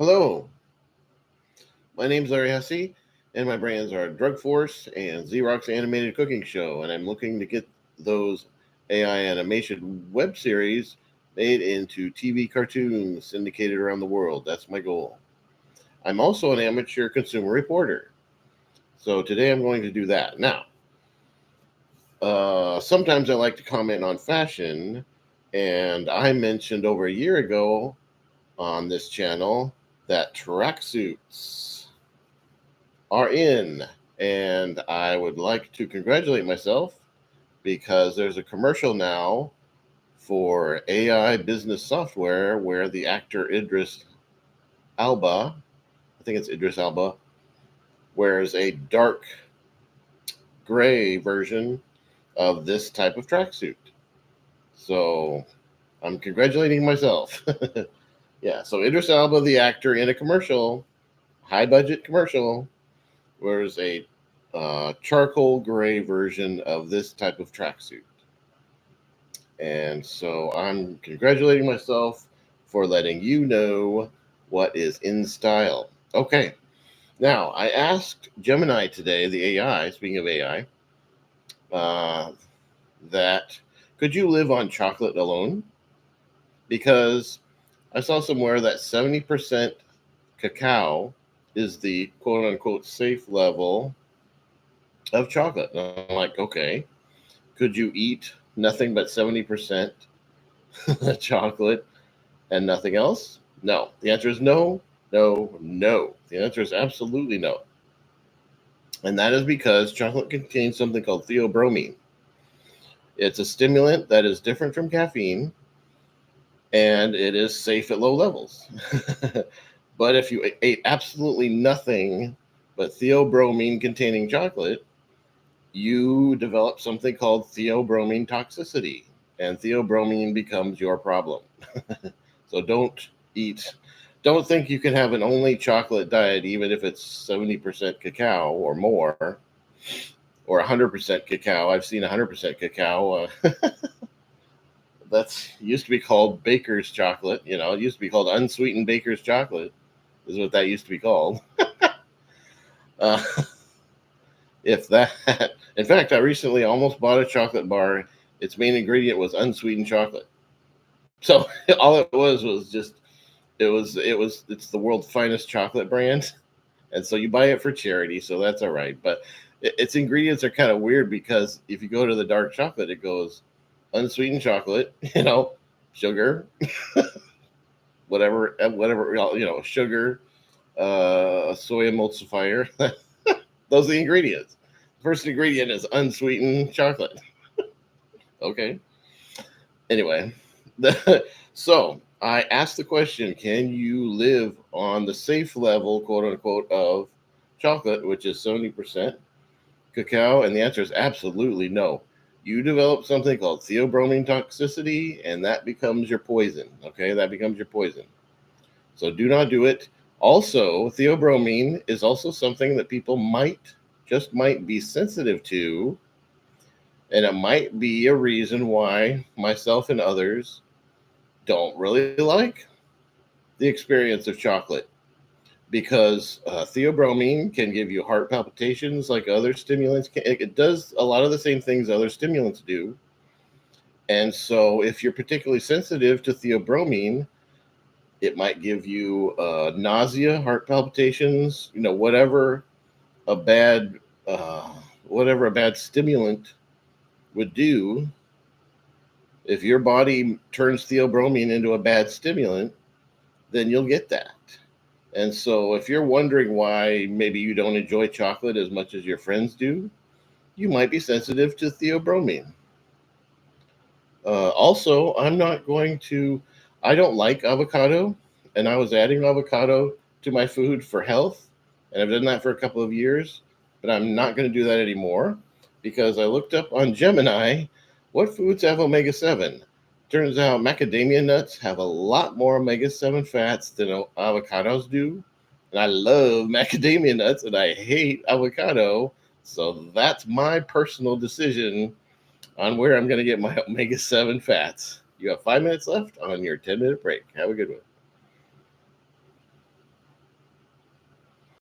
Hello, my name's Larry Hesse, and my brands are Drug Force and Xerox Animated Cooking Show, and I'm looking to get those AI animation web series made into TV cartoons syndicated around the world. That's my goal. I'm also an amateur consumer reporter, so today I'm going to do that. Now, sometimes I like to comment on fashion, and I mentioned over a year ago on this channel that tracksuits are in. And I would like to congratulate myself because there's a commercial now for AI business software where the actor Idris Alba, I think it's Idris Alba, wears a dark gray version of this type of tracksuit. So I'm congratulating myself. Yeah, so Idris Alba, the actor, in a commercial, high budget commercial, wears a charcoal gray version of this type of tracksuit. And so I'm congratulating myself for letting you know what is in style. Okay, now I asked Gemini today, the AI, speaking of AI, uh, that could you live on chocolate alone? Because I saw somewhere that 70% cacao is the quote unquote safe level of chocolate. And I'm like, okay, could you eat nothing but 70% chocolate and nothing else? No. The answer is no, no, no. The answer is absolutely no. And that is because chocolate contains something called theobromine. It's a stimulant that is different from caffeine and it is safe at low levels. But if you ate absolutely nothing but theobromine containing chocolate, you develop something called theobromine toxicity, and theobromine becomes your problem. So don't think you can have an only chocolate diet, even if it's 70% cacao or more, or 100% cacao. I've seen 100% cacao. That's used to be called baker's chocolate. You know, it used to be called unsweetened baker's chocolate, is what that used to be called. Uh, if that, in fact, I recently almost bought a chocolate bar. Its main ingredient was unsweetened chocolate. So all it was just it's the world's finest chocolate brand, and so you buy it for charity, so that's all right. But its ingredients are kind of weird because if you go to the dark chocolate, it goes unsweetened chocolate, sugar, whatever, sugar, soy emulsifier. Those are the ingredients. First ingredient is unsweetened chocolate. Okay. Anyway, so I asked the question, can you live on the safe level, quote unquote, of chocolate, which is 70% cacao? And the answer is absolutely no. You develop something called theobromine toxicity, and that becomes your poison. Okay, that becomes your poison. So do not do it. Also, theobromine is also something that people might be sensitive to, and it might be a reason why myself and others don't really like the experience of chocolate, because theobromine can give you heart palpitations like other stimulants can. It does a lot of the same things other stimulants do. And so if you're particularly sensitive to theobromine, it might give you nausea, heart palpitations, a bad whatever a bad stimulant would do. If your body turns theobromine into a bad stimulant, then you'll get that. And so if you're wondering why maybe you don't enjoy chocolate as much as your friends do, you might be sensitive to theobromine. Also, I don't like avocado, and I was adding avocado to my food for health, and I've done that for a couple of years, but I'm not going to do that anymore because I looked up on Gemini what foods have omega 7. Turns out macadamia nuts have a lot more omega 7 fats than avocados do. And I love macadamia nuts and I hate avocado. So that's my personal decision on where I'm going to get my omega 7 fats. You have 5 minutes left on your 10-minute break. Have a good one.